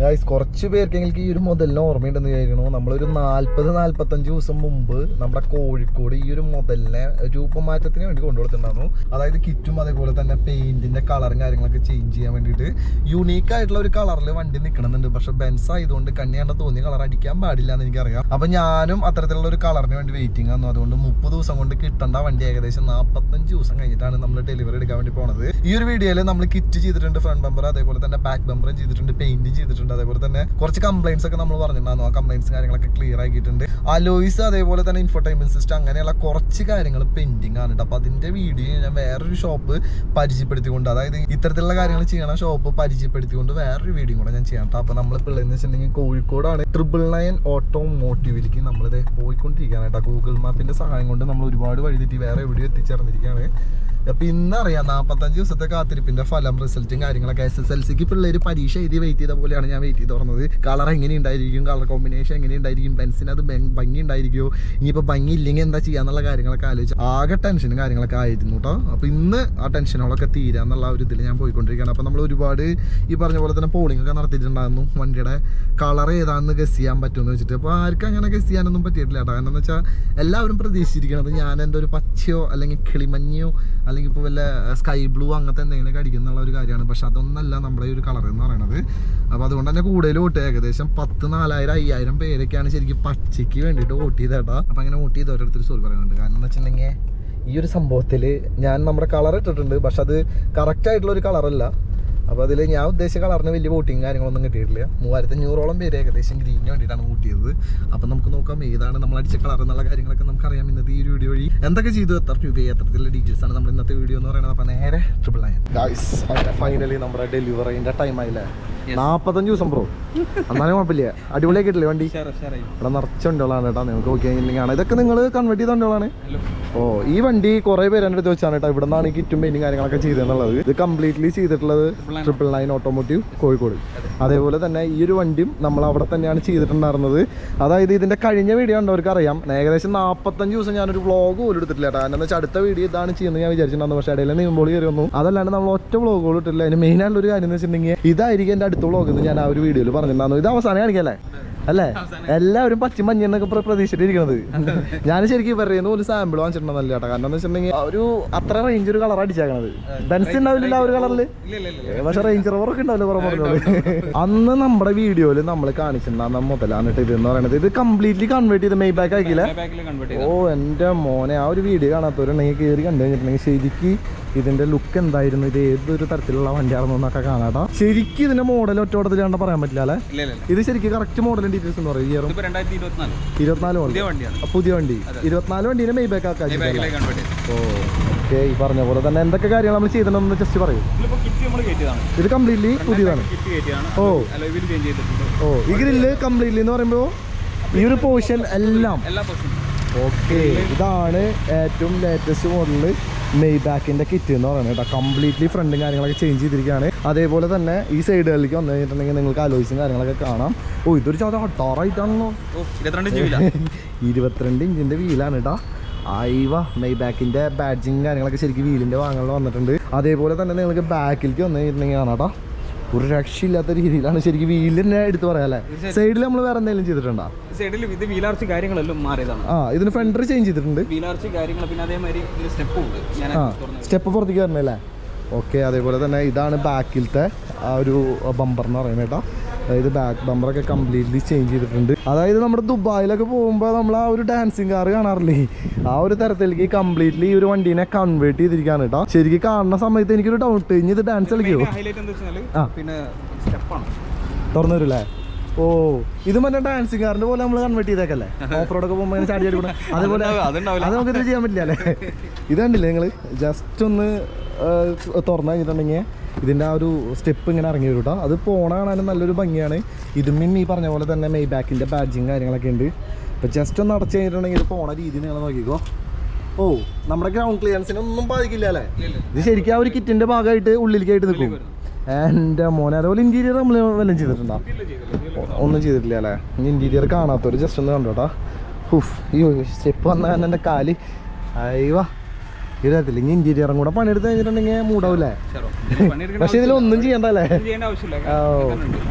Guys കുറച്ച് പേർക്കെങ്കിലും ഈ ഒരു മുതലിന് ഓർമ്മയുണ്ടെന്ന് വിചാരിക്കണോ. നമ്മളൊരു 40-45 ദിവസം മുമ്പ് നമ്മുടെ കോഴിക്കോട് ഈ ഒരു മുതലിനെ രൂപമാറ്റത്തിന് വേണ്ടി കൊണ്ടുകൊടുത്തിട്ടുണ്ടായിരുന്നു. അതായത് കിറ്റും അതേപോലെ തന്നെ പെയിന്റിന്റെ കളറും കാര്യങ്ങളൊക്കെ ചേഞ്ച് ചെയ്യാൻ വേണ്ടിയിട്ട് യൂണീക്ക് ആയിട്ടുള്ള ഒരു കളറിൽ വണ്ടി നിൽക്കണമെന്നുണ്ട്. പക്ഷെ ബെൻസ് ആയതുകൊണ്ട് കണ്ണിയാണ്ട് തോന്നിയ കളർ അടിക്കാൻ പാടില്ല എന്ന് എനിക്കറിയാം. അപ്പൊ ഞാനും അത്തരത്തിലുള്ള ഒരു കളറിന് വേണ്ടി വെയിറ്റിംഗ് ആയിരുന്നു. അതുകൊണ്ട് 30 ദിവസം കൊണ്ട് കിട്ടേണ്ട വണ്ടി ഏകദേശം 45 ദിവസം കഴിഞ്ഞിട്ടാണ് നമ്മൾ ഡെലിവറി എടുക്കാൻ വേണ്ടി പോണത്. ഈ ഒരു വീഡിയോയിൽ നമ്മൾ കിറ്റ് ചെയ്തിട്ടുണ്ട്, ഫ്രണ്ട് ബമ്പർ അതേപോലെ തന്നെ ബാക്ക് ബമ്പറും ചെയ്തിട്ടുണ്ട്, പെയിന്റ് ചെയ്തിട്ടുണ്ട്. അതേപോലെ തന്നെ കുറച്ച് കംപ്ലൈന്റ്സ് ഒക്കെ നമ്മൾ പറഞ്ഞിട്ടുണ്ടായിരുന്നു. ആ കംപ്ലൈന്റ്സ് കാര്യങ്ങളൊക്കെ ക്ലിയർ ആക്കിയിട്ടുണ്ട്. അലോയ്സ് അതേപോലെ തന്നെ ഇൻഫോർടൈൻമെന്റ് സിസ്റ്റം അങ്ങനെയുള്ള കുറച്ച് കാര്യങ്ങൾ പെൻഡിങ് ആണ്. അപ്പൊ അതിന്റെ വീഡിയോ ഞാൻ വേറൊരു ഷോപ്പ് പരിചയപ്പെടുത്തിക്കൊണ്ട്, അതായത് ഇത്തരത്തിലുള്ള കാര്യങ്ങൾ ചെയ്യണ ഷോപ്പ് പരിചയപ്പെടുത്തിക്കൊണ്ട് വേറൊരു വീഡിയോ കൂടെ ഞാൻ ചെയ്യാം. അപ്പൊ നമ്മൾ പിള്ളേന്ന് വെച്ചിട്ടുണ്ടെങ്കിൽ കോഴിക്കോടാണ് 999 ഓട്ടോമോട്ടീവിലേക്ക് നമ്മളിത് പോയിക്കൊണ്ടിരിക്കുകയാണ് കേട്ടോ. ഗൂഗിൾ മാപ്പിന്റെ സഹായം കൊണ്ട് നമ്മൾ ഒരുപാട് വഴി തെറ്റി വേറെ എവിടെയോ എത്തിച്ചേർന്നിരിക്കുകയാണ്. അപ്പൊ ഇന്നറിയാം 45 ദിവസത്തെ കാത്തിരിപ്പിന്റെ ഫലം, റിസൾട്ടും കാര്യങ്ങളൊക്കെ. SSLCക്ക് പിള്ളേര് പരീക്ഷ എഴുതി വെയിറ്റ് ചെയ്ത പോലെയാണ് ഞാൻ വെയിറ്റ് ചെയ്ത് തുറന്നത്. കളർ എങ്ങനെ ഉണ്ടായിരിക്കും, കളർ കോമ്പിനേഷൻ എങ്ങനെ ഉണ്ടായിരിക്കും, ബെൻസിന് അത് ഭംഗി ഉണ്ടായിരിക്കുമോ, ഇനിയിപ്പോൾ ഭംഗി ഇല്ലെങ്കിൽ എന്താ ചെയ്യാന്നുള്ള കാര്യങ്ങളൊക്കെ ആലോചിച്ച് ആകെ ടെൻഷനും കാര്യങ്ങളൊക്കെ ആയിരുന്നു കേട്ടോ. അപ്പോൾ ഇന്ന് ആ ടെൻഷനുകളൊക്കെ തീരാന്നുള്ള ഒരു ഇതിൽ ഞാൻ പോയിക്കൊണ്ടിരിക്കുകയാണ്. അപ്പോൾ നമ്മൾ ഒരുപാട് ഈ പറഞ്ഞ പോലെ തന്നെ പോളിംഗ് ഒക്കെ നടത്തിയിട്ടുണ്ടായിരുന്നു. വണ്ടിയുടെ കളർ ഏതാണെന്ന് ഗസ് ചെയ്യാൻ പറ്റുമെന്ന് വെച്ചിട്ട്. അപ്പോൾ ആർക്കും അങ്ങനെ ഗസ് ചെയ്യാനൊന്നും പറ്റിയിട്ടില്ല കേട്ടോ. കാരണം എന്ന് വെച്ചാൽ എല്ലാവരും പ്രതീക്ഷിച്ചിരിക്കുന്നത് ഞാൻ എൻ്റെ ഒരു പച്ചയോ അല്ലെങ്കിൽ കിളിമഞ്ഞയോ അല്ലെങ്കിൽ ഇപ്പോൾ വല്ല സ്കൈ ബ്ലൂ അങ്ങനത്തെ എന്തെങ്കിലുമൊക്കെ അടിക്കുന്നുള്ള ഒരു കാര്യമാണ്. പക്ഷെ അതൊന്നല്ല നമ്മുടെ ഈ ഒരു കളർ എന്ന് പറയുന്നത്. അപ്പോൾ അതുകൊണ്ട് തന്നെ കൂടുതൽ വോട്ട് ഏകദേശം 10,000-5,000 പേരൊക്കെയാണ് ശരിക്കും പച്ചയ്ക്ക് വേണ്ടിയിട്ട് വോട്ട് ചെയ്തേട്ടാ. അപ്പം അങ്ങനെ വോട്ട് ചെയ്ത് ഓരോരുത്തർ സോറി പറയുന്നുണ്ട്. കാരണം എന്ന് വെച്ചിട്ടുണ്ടെങ്കിൽ ഈ ഒരു സംഭവത്തിൽ ഞാൻ നമ്മുടെ കളർ ഇട്ടിട്ടുണ്ട്, പക്ഷെ അത് കറക്റ്റായിട്ടുള്ള ഒരു കളറല്ല. അപ്പോൾ അതിൽ ഞാൻ ഉദ്ദേശിച്ച കളറിന് വലിയ വോട്ടിങ് കാര്യങ്ങളൊന്നും കിട്ടിയിട്ടില്ല. 3500ഓളം പേര് ഏകദേശം ഗ്രീനിന് വേണ്ടിയിട്ടാണ് വോട്ട് ചെയ്തത്. അപ്പം നമുക്ക് നോക്കാം ഏതാണ് നമ്മൾ അടിച്ച കളർ എന്നുള്ള കാര്യങ്ങളൊക്കെ നമുക്കറിയാം ഇന്നത്തെ ഈ ഒരു വീഡിയോ വഴി. എന്തൊക്കെ ചെയ്തു, എത്ര രൂപ, എത്രത്തിലുള്ള ഡീറ്റെയിൽസ് ആണ് നമ്മൾ ഇന്നത്തെ വീഡിയോ എന്ന് പറയുന്നത്. അപ്പം നേരെ 999 ഫൈനലി നമ്മുടെ ഡെലിവറിൻ്റെ ടൈം ആയില്ലേ. 45 ദിവസം ബ്രോ, എന്നാലും കുഴപ്പമില്ല. അടിപൊളിയാക്കിയിട്ടില്ലേ വണ്ടി? ഇവിടെ നിറച്ച വണ്ടികളാണ് കേട്ടോ. നിങ്ങൾക്ക് നോക്കി കഴിഞ്ഞിട്ടുണ്ടെങ്കിൽ ഇതൊക്കെ നിങ്ങൾ കൺവേർട്ട് ചെയ്ത വണ്ടികളാണ്. ഓ, ഈ വണ്ടി കുറേ പേര് എൻ്റെ അടുത്ത് വെച്ചാണ് കേട്ടോ. ഇവിടെ നിന്നാണ് ഈ കിറ്റും പെയിന്റും കാര്യങ്ങളൊക്കെ ചെയ്തെന്നുള്ളത്. ഇത് കംപ്ലീറ്റ്ലി ചെയ്തിട്ടുള്ളത് 999 ഓട്ടോമോട്ടീവ് കോഴിക്കോട്. അതേപോലെ തന്നെ ഈ ഒരു വണ്ടിയും നമ്മൾ അവിടെ തന്നെയാണ് ചെയ്തിട്ടുണ്ടായിരുന്നത്. അതായത് ഇതിന്റെ കഴിഞ്ഞ വീഡിയോ കണ്ടവർക്ക് അറിയാം, ഏകദേശം 45 ദിവസം ഞാനൊരു വ്ളോഗ് പോലും എടുത്തിട്ടില്ല കേട്ടോ. കാരണം വെച്ചാൽ അടുത്ത വീഡിയോ ഇതാണ് ചെയ്യുന്നത് ഞാൻ വിചാരിച്ചിട്ടുണ്ടായിരുന്നു. പക്ഷേ ഇടയിൽ നീമ്പോൾ കയറി വന്നു. അതല്ലാണ്ട് നമ്മൾ ഒറ്റ വ്ളോഗുകൾ ഇട്ടില്ല. അതിന് മെയിൻ ആയിട്ടുള്ള ഒരു കാര്യം എന്ന് വെച്ചിട്ടുണ്ടെങ്കിൽ ഇതായിരിക്കും എൻ്റെ അടുത്ത വ്ളോഗ് എന്ന് ഞാൻ ആ ഒരു വീഡിയോയിൽ പറഞ്ഞിട്ടുണ്ടായിരുന്നു. ഇത് അവസാനം കാണിക്കല്ലേ അല്ലേ? എല്ലാവരും പച്ചും മഞ്ഞെന്നൊക്കെ പ്രതീക്ഷിച്ചിരിക്കുന്നത്. ഞാൻ ശരിക്കും പറയുന്ന ഒരു സാമ്പിൾ വാങ്ങിച്ചിട്ടുണ്ടെന്നല്ല കേട്ടോ. കാരണം എന്ന് വെച്ചിട്ടുണ്ടെങ്കിൽ ഒരു അത്ര റേഞ്ച് ഒരു കളർ അടിച്ചേക്കണത്. ബെൻസ് ഉണ്ടാവില്ല ആ ഒരു കളറില്, പക്ഷെ റേഞ്ച് റോവറൊക്കെ ഉണ്ടാവില്ല കുറേ പറഞ്ഞോളൂ. അന്ന് നമ്മുടെ വീഡിയോയിൽ നമ്മൾ കാണിച്ചിട്ടുണ്ടാകുന്ന മുതലാണ് ഇത് എന്ന് പറയുന്നത്. ഇത് കംപ്ലീറ്റ്ലി കൺവേർട്ട് ചെയ്ത് മെയ് ബാക്ക് ആക്കിയില്ല. ഓ എൻ്റെ മോനെ, ആ ഒരു വീഡിയോ കാണാത്തവരുണ്ടെങ്കിൽ കയറി കണ്ടു കഴിഞ്ഞിട്ടുണ്ടെങ്കിൽ ശരിക്കും ഇതിന്റെ ലുക്ക് എന്തായിരുന്നു, ഇത് ഏതൊരു തരത്തിലുള്ള വണ്ടിയാണെന്നോ എന്നൊക്കെ കാണാട്ടോ. ശരിക്കും ഇതിന്റെ മോഡൽ ഒറ്റോടത്തിൽ കണ്ടാൽ പറയാൻ പറ്റില്ല അല്ലേ? ഇത് ശരിക്കും കറക്റ്റ് മോഡൽ ഡീറ്റെയിൽസ് എന്ന് പറയും. 24 പുതിയ വണ്ടി 24 വണ്ടീനെ മെയ് ബാക്ക് ആക്കാൻ. ഓ ഓക്കെ, ഈ പറഞ്ഞ പോലെ തന്നെ എന്തൊക്കെ കാര്യങ്ങൾ നമ്മൾ ചെയ്തിട്ടുണ്ടെന്ന് ജസ്റ്റ് പറയും. ഇത് കംപ്ലീറ്റ്ലി പുതിയതാണ്. ഓ ഓ, ഈ ഗ്രില്ല് കംപ്ലീറ്റ്ലി എന്ന് പറയുമ്പോൾ ഈ ഒരു പോർഷൻ എല്ലാം ഓക്കെ. ഇതാണ് ഏറ്റവും ലേറ്റസ്റ്റ് മോഡല് മെയ് ബാക്കിന്റെ കിറ്റ് എന്ന് പറയുന്നത് കേട്ടോ. കംപ്ലീറ്റ്ലി ഫ്രണ്ടും കാര്യങ്ങളൊക്കെ ചേഞ്ച് ചെയ്തിരിക്കുകയാണ്. അതേപോലെ തന്നെ ഈ സൈഡുകളിലേക്ക് വന്നു കഴിഞ്ഞിട്ടുണ്ടെങ്കിൽ നിങ്ങൾക്ക് അലോയ്സും കാര്യങ്ങളൊക്കെ കാണാം. ഓ, ഇതൊരു ചാത ഹട്ടാറായിട്ടാണല്ലോ. 22 ഇഞ്ചിന്റെ വീലാണ് കേട്ടോ. ആയിവ മെയ് ബാക്കിന്റെ ബാഡ്ജിങ് കാര്യങ്ങളൊക്കെ ശരിക്കും വീലിന്റെ വാങ്ങലിൽ വന്നിട്ടുണ്ട്. അതേപോലെ തന്നെ നിങ്ങൾക്ക് ബാക്കിലേക്ക് വന്നു കഴിഞ്ഞിട്ടുണ്ടെങ്കിൽ കാണാം കേട്ടോ. ഒരു രക്ഷയില്ലാത്ത രീതിയിലാണ് ശരിക്കും വീലിനെ എടുത്ത് പറയാം അല്ലേ. സൈഡിൽ നമ്മൾ വേറെ എന്തെങ്കിലും ചെയ്തിട്ടുണ്ടോ? സൈഡിൽ ഇത് വീലാർച്ച് കാര്യങ്ങളെല്ലാം മാറിയതാണ്. ഇതിന് ഫെൻഡർ ചേഞ്ച് ചെയ്തിട്ടുണ്ട്, വീലാർച്ച് കാര്യങ്ങൾ, പിന്നെ അതേമാതിരി സ്റ്റെപ്പും ഉണ്ട്. സ്റ്റെപ്പ് പുറത്തേക്ക് വരണല്ലേ. ഓക്കെ, അതേപോലെ തന്നെ ഇതാണ് ബാക്കിലത്തെ ആ ഒരു ബമ്പർ എന്ന് പറയുന്നത് കേട്ടോ. അതായത് ബാക്ക് ബമ്പറൊക്കെ കംപ്ലീറ്റ്ലി ചേഞ്ച് ചെയ്തിട്ടുണ്ട്. അതായത് നമ്മുടെ ദുബായിലൊക്കെ പോകുമ്പോൾ നമ്മൾ ആ ഒരു ഡാൻസിങ് കാർ കാണാറില്ലേ, ആ ഒരു തരത്തിലേക്ക് കംപ്ലീറ്റ്ലി ഈ ഒരു വണ്ടീനെ കൺവേർട്ട് ചെയ്തിരിക്കുകയാണ് കേട്ടോ. ശരിക്കും കാണുന്ന സമയത്ത് എനിക്കൊരു ഡൗട്ട്, ഇനി ഇത് ഡാൻസ് കളിക്കുമോ? തുറന്നു വരില്ലേ? ഓ, ഇത് മറ്റേ ഡാൻസിങ് കാറിന്റെ പോലെ നമ്മൾ കൺവേർട്ട് ചെയ്തേക്കല്ലേ, ഓഫ് റോഡൊക്കെ പോകുമ്പോൾ ചാടി ചാടി കൂടെ. അതേപോലെ അത് നമുക്കിത് ചെയ്യാൻ പറ്റില്ല അല്ലേ. ഇത് കണ്ടില്ലേ നിങ്ങൾ? ജസ്റ്റ് ഒന്ന് തുറന്നു കഴിഞ്ഞിട്ടുണ്ടെങ്കിൽ ഇതിൻ്റെ ആ ഒരു സ്റ്റെപ്പ് ഇങ്ങനെ ഇറങ്ങി വരും കേട്ടോ. അത് പോണ കാണാനും നല്ലൊരു ഭംഗിയാണ്. ഇതും ഈ പറഞ്ഞ പോലെ തന്നെ മെയ് ബാക്കിൻ്റെ ബാഡ്ജിങ് കാര്യങ്ങളൊക്കെ ഉണ്ട്. ഇപ്പോൾ ജസ്റ്റ് ഒന്ന് അടച്ചു കഴിഞ്ഞിട്ടുണ്ടെങ്കിൽ ഇത് പോണ രീതി നിങ്ങൾ നോക്കിക്കോ. ഓ, നമ്മുടെ ഗ്രൗണ്ട് ക്ലിയറൻസിനൊന്നും ബാധിക്കില്ല അല്ലേ? ഇത് ശരിക്കും ആ ഒരു കിറ്റിൻ്റെ ഭാഗമായിട്ട് ഉള്ളിലേക്കായിട്ട് നിൽക്കും. എൻ്റെ മോനെ, അതുപോലെ ഇൻറ്റീരിയർ നമ്മൾ വല്ലതും ചെയ്തിട്ടുണ്ടോ? ഒന്നും ചെയ്തിട്ടില്ല അല്ലേ. ഇൻറ്റീരിയർ കാണാത്തവർ ജസ്റ്റ് ഒന്ന് കണ്ടോട്ടാ. ഈ സ്റ്റെപ്പ് വന്നാൽ എൻ്റെ കാല് അയവാ ഈ തരത്തിൽ ഇനി ഇന്റീരിയറും കൂടെ പണിയെടുത്ത് കഴിഞ്ഞിട്ടുണ്ടെങ്കിൽ മൂടാവൂലേ? പക്ഷെ ഇതിലൊന്നും ചെയ്യണ്ടല്ലേ? ചെയ്യേണ്ട ആവശ്യമില്ല.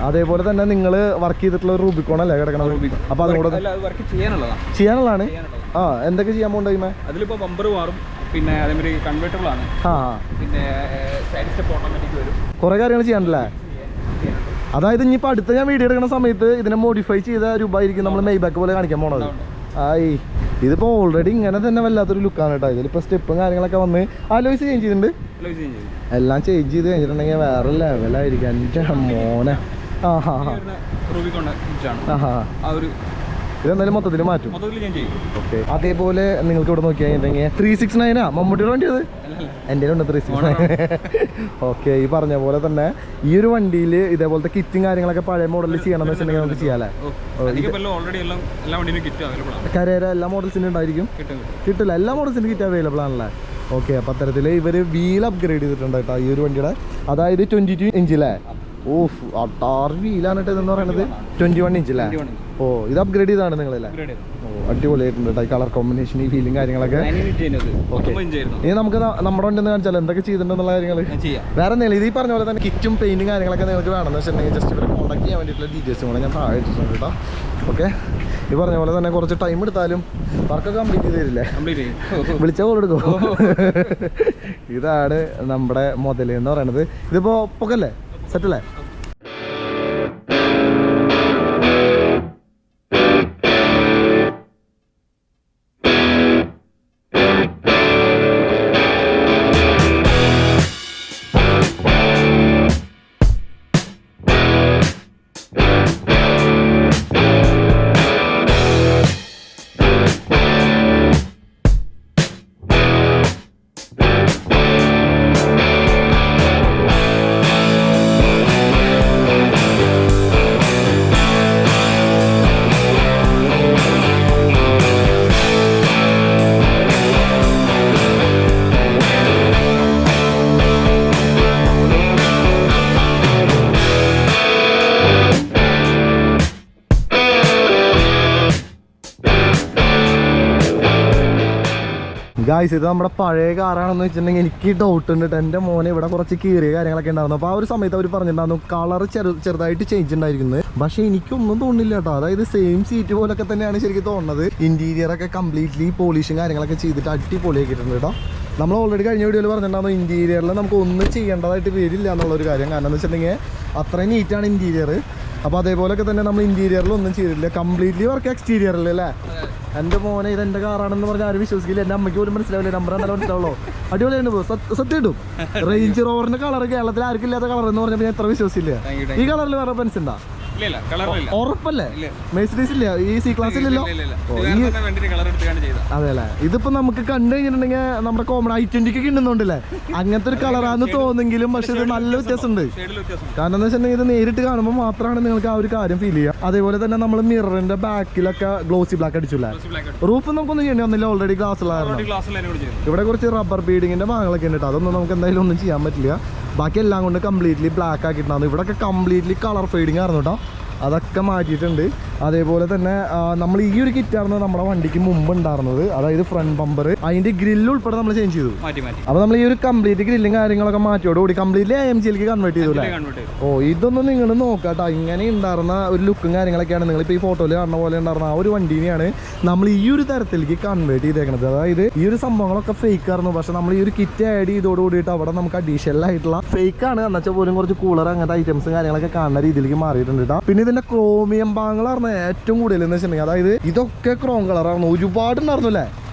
അതേപോലെ തന്നെ നിങ്ങൾ വർക്ക് ചെയ്തിട്ടുള്ള ഒരു റൂബിക്കോൺ അല്ലേ കിടക്കണത്? അപ്പൊ അതുകൂടെ ചെയ്യാനുള്ളതാണ്. ആ, എന്തൊക്കെ ചെയ്യാൻ പോകണ്ടേ? അതിലിപ്പോ ബമ്പർ മാറും, പിന്നെ അതേമാതിരി കൺവേർട്ടബിൾ ആണ്, പിന്നെ സൈഡ് സ്റ്റെപ്പ് ഓട്ടോമാറ്റിക് വരും, കുറെ കാര്യങ്ങൾ ചെയ്യാനല്ലേ? അതായത് ഇനിയിപ്പോൾ അടുത്ത ഞാൻ വീഡിയോ എടുക്കുന്ന സമയത്ത് ഇതിനെ മോഡിഫൈ ചെയ്ത രൂപമായിരിക്കും നമ്മൾ മെയ്ബാക്ക് പോലെ കാണിക്കാൻ പോണത്. ആയി ഇതിപ്പോൾ ഓൾറെഡി ഇങ്ങനെ തന്നെ വല്ലാത്തൊരു ലുക്കാണ് കേട്ടോ. ഇതിലിപ്പോൾ സ്റ്റെപ്പും കാര്യങ്ങളൊക്കെ വന്ന് അലോയ്സ് ചേഞ്ച് ചെയ്തിട്ടുണ്ട്, എല്ലാം ചേഞ്ച് ചെയ്ത് കഴിഞ്ഞിട്ടുണ്ടെങ്കിൽ വേറെ ലെവലായിരിക്കും എൻ്റെ മോനെ. ഇതെന്തായാലും മൊത്തത്തിൽ മാറ്റും. ഓക്കെ, അതേപോലെ നിങ്ങൾക്ക് ഇവിടെ നോക്കി കഴിഞ്ഞിട്ടുണ്ടെങ്കിൽ 369 മമ്മൂട്ടിയുടെ വണ്ടി അത് എൻ്റെ ഉണ്ട് 369. ഓക്കെ, ഈ പറഞ്ഞ പോലെ തന്നെ ഈ ഒരു വണ്ടിയിൽ ഇതേപോലത്തെ കിറ്റും കാര്യങ്ങളൊക്കെ പഴയ മോഡലിൽ ചെയ്യണമെന്ന് വെച്ചിട്ടുണ്ടെങ്കിൽ നമുക്ക് ചെയ്യാല്ലേ? കരേര എല്ലാ മോഡൽസിനും ഉണ്ടായിരിക്കും, കിട്ടില്ല എല്ലാ മോഡൽസിനും കിറ്റ് അവൈലബിൾ ആണല്ലേ? ഓക്കെ, അപ്പം അത്തരത്തിൽ ഇവർ വീൽ അപ്ഗ്രേഡ് ചെയ്തിട്ടുണ്ട് കേട്ടോ ഈ ഒരു വണ്ടിയുടെ. അതായത് 22 ഇഞ്ചില്ലേ? ഓഫ്, അട്ടാറ് വീലാണ് കേട്ടോ ഇതെന്ന് പറയുന്നത്. 21 ഇഞ്ചില്ലേ? ഓ, ഇത് അപ്ഗ്രേഡ് ചെയ്താണ് നിങ്ങളല്ലേ? ഓ, അടിപൊളിയായിട്ടുണ്ട് കേട്ടോ ഈ കളർ കോമ്പിനേഷൻ, ഈ ഫീലും കാര്യങ്ങളൊക്കെ. ഇനി നമുക്ക് നമ്മുടെ വണ്ടി ഒന്ന് കാണിച്ചാലോ എന്തൊക്കെ ചെയ്തിട്ടുണ്ടെന്നുള്ള കാര്യങ്ങൾ. വേറെ എന്തെങ്കിലും ഇത് ഈ പറഞ്ഞ പോലെ തന്നെ കിറ്റും പെയിന്റും കാര്യങ്ങളൊക്കെ നിങ്ങൾക്ക് വേണമെന്ന് വെച്ചിട്ടുണ്ടെങ്കിൽ ജസ്റ്റ് ഇവരെ കോൺടാക്ട് ചെയ്യാൻ വേണ്ടിയിട്ടുള്ള ഡീറ്റെയിൽസും കൂടെ ഞാൻ താഴെ ഇട്ടിട്ടുണ്ട് കേട്ടോ. ഓക്കെ, ഈ പറഞ്ഞ പോലെ തന്നെ കുറച്ച് ടൈം എടുത്താലും വർക്കൊക്കെ കംപ്ലീറ്റ് ചെയ്ത് തരില്ലേ? വിളിച്ച കോൾ എടുക്കും. ഇതാണ് നമ്മുടെ മുതൽ എന്ന് പറയുന്നത്. ഇതിപ്പോ പൊക്കല്ലേ, സെറ്റല്ലേ? ഗായ്സ്, ഇത് നമ്മുടെ പഴയ കാറാണെന്ന് വെച്ചിട്ടുണ്ടെങ്കിൽ എനിക്ക് ഡൗട്ട് ഉണ്ട് കേട്ടോ. എൻ്റെ മോനെ ഇവിടെ കുറച്ച് കീറിയ കാര്യങ്ങളൊക്കെ ഉണ്ടായിരുന്നു. അപ്പോൾ ആ ഒരു സമയത്ത് അവർ പറഞ്ഞിട്ടുണ്ടായിരുന്നു കളർ ചെറുതായിട്ട് ചേഞ്ച് ഉണ്ടായിരിക്കുന്നത്. പക്ഷേ എനിക്കൊന്നും തോന്നുന്നില്ല കേട്ടോ. അതായത് സെയിം സീറ്റ് പോലൊക്കെ തന്നെയാണ് ശരിക്കും തോന്നുന്നത്. ഇൻറ്റീരിയറൊക്കെ കംപ്ലീറ്റ്ലി പോളിഷും കാര്യങ്ങളൊക്കെ ചെയ്തിട്ട് അടിപൊളിയാക്കിയിട്ടുണ്ട് കേട്ടോ. നമ്മൾ ഓൾറെഡി കഴിഞ്ഞ വീഡിയോയിൽ പറഞ്ഞിട്ടുണ്ടായിരുന്നു ഇൻറ്റീരിയറിൽ നമുക്ക് ഒന്നും ചെയ്യേണ്ടതായിട്ട് വരില്ല എന്നുള്ളൊരു കാര്യം. കാരണം എന്ന് വെച്ചിട്ടുണ്ടെങ്കിൽ അത്രയും നീറ്റാണ് ഇൻറ്റീരിയർ. അപ്പോൾ അതേപോലെയൊക്കെ തന്നെ നമ്മൾ ഇൻറ്റീരിയറിൽ ഒന്നും ചെയ്തിട്ടില്ല, കംപ്ലീറ്റ്ലി വർക്ക് എക്സ്റ്റീരിയറിൽ അല്ലേ? എൻ്റെ മോനെ ഇത് എൻ്റെ കാറാണെന്ന് പറഞ്ഞാൽ ആരും വിശ്വസിക്കില്ല. എൻ്റെ അമ്മയ്ക്ക് പോലും മനസ്സിലാവില്ല, നമ്പർ എന്തായാലും മനസ്സിലാവുള്ളൂ. അടിപൊളിയാണ്, സത്യം ഇടും. റേഞ്ച് റോവറിൻ്റെ കളർ കേരളത്തിൽ ആർക്കും ഇല്ലാത്ത കളർ എന്ന് പറഞ്ഞാൽ ഞാൻ എത്ര വിശ്വസിച്ചില്ല. ഈ കളറിൽ വേറെ പെൻസ് ഉണ്ടോ? ഉറപ്പല്ലേ? മെഴ്സിഡീസ് ഇല്ല, ഈ സി ക്ലാസ് ഇല്ലല്ലോ. അതെ അല്ലേ? ഇതിപ്പോ നമുക്ക് കണ്ടു കഴിഞ്ഞിട്ടുണ്ടെങ്കിൽ നമ്മുടെ കോമൺ I20 കിട്ടുന്നുണ്ടല്ലേ, അങ്ങനത്തെ ഒരു കളറാന്ന് തോന്നുമെങ്കിലും പക്ഷെ ഇത് നല്ല വ്യത്യാസമുണ്ട്. കാരണം എന്ന് വെച്ചിട്ടുണ്ടെങ്കിൽ ഇത് നേരിട്ട് കാണുമ്പോൾ മാത്രമാണ് നിങ്ങൾക്ക് ആ ഒരു കാര്യം ഫീൽ ചെയ്യുക. അതേപോലെ തന്നെ നമ്മൾ മിററിന്റെ ബാക്കിലൊക്കെ ഗ്ലോസി ബ്ലാക്ക് അടിച്ചില്ലേ? റൂഫ് നമുക്കൊന്നും ചെയ്യേണ്ടി വന്നില്ല, ഓൾറെഡി ഗ്ലാസ് ഉള്ളതായിരുന്നു. ഇവിടെ കുറച്ച് റബ്ബർ ബീഡിങ്ങിന്റെ ഭാഗങ്ങളൊക്കെ ഉണ്ട് കേട്ടോ, അതൊന്നും നമുക്ക് എന്തായാലും ഒന്നും ചെയ്യാൻ പറ്റില്ല. ബാക്കി എല്ലാം കൊണ്ട് കംപ്ലീറ്റ്ലി ബ്ലാക്ക് ആക്കിയിട്ടുണ്ടായിരുന്നു. ഇവിടെയൊക്കെ കംപ്ലീറ്റ്ലി കളർ ഫെയ്ഡിങ് ആയിരുന്നു കേട്ടോ, അതൊക്കെ മാറ്റിയിട്ടുണ്ട്. അതേപോലെ തന്നെ നമ്മൾ ഈ ഒരു കിറ്റായിരുന്നു നമ്മുടെ വണ്ടിക്ക് മുമ്പ് ഉണ്ടായിരുന്നത്. അതായത് ഫ്രണ്ട് ബമ്പർ, അതിന്റെ ഗ്രില്ല് ഉൾപ്പെടെ നമ്മൾ ചേഞ്ച് ചെയ്തു. അപ്പോൾ നമ്മൾ ഈ ഒരു കംപ്ലീറ്റ് ഗ്രില്ലും കാര്യങ്ങളൊക്കെ മാറ്റിയോടുകൂടി കംപ്ലീറ്റ്ലി AMGയിലേക്ക് കൺവേർട്ട് ചെയ്തു അല്ലേ? ഓ, ഇതൊന്നും നിങ്ങൾ നോക്കാട്ടോ. ഇങ്ങനെ ഉണ്ടായിരുന്ന ഒരു ലുക്കും കാര്യങ്ങളൊക്കെയാണ് നിങ്ങളിപ്പോൾ ഈ ഫോട്ടോയിൽ കാണുന്ന പോലെ ഉണ്ടായിരുന്ന ആ ഒരു വണ്ടീനെയാണ് നമ്മൾ ഈ ഒരു തരത്തിലേക്ക് കൺവേർട്ട് ചെയ്തേക്കുന്നത്. അതായത് ഈ ഒരു സംഭവങ്ങളൊക്കെ ഫേക്ക് ആയിരുന്നു, പക്ഷെ നമ്മൾ ഈ ഒരു കിറ്റ് ആഡ് ചെയ്തോട് കൂടിയിട്ട് അവിടെ നമുക്ക് അഡീഷണൽ ആയിട്ടുള്ള ഫേക്ക് ആണ് എന്നുവെച്ചാൽ പോലും കുറച്ച് കൂളർ അങ്ങനത്തെ ഐറ്റംസും കാര്യങ്ങളൊക്കെ കാണുന്ന രീതിയിലേക്ക് മാറിയിട്ടുണ്ട് കേട്ടോ. പിന്നെ ഇതിന്റെ ക്രോമിയം ഭാഗങ്ങളായിരുന്നു ഏറ്റവും കൂടുതൽ എന്ന് വെച്ചിട്ടുണ്ടെങ്കിൽ. അതായത് ഇതൊക്കെ ക്രോം കളറായിരുന്നു, ഒരുപാടുണ്ടായിരുന്നു അല്ലേ?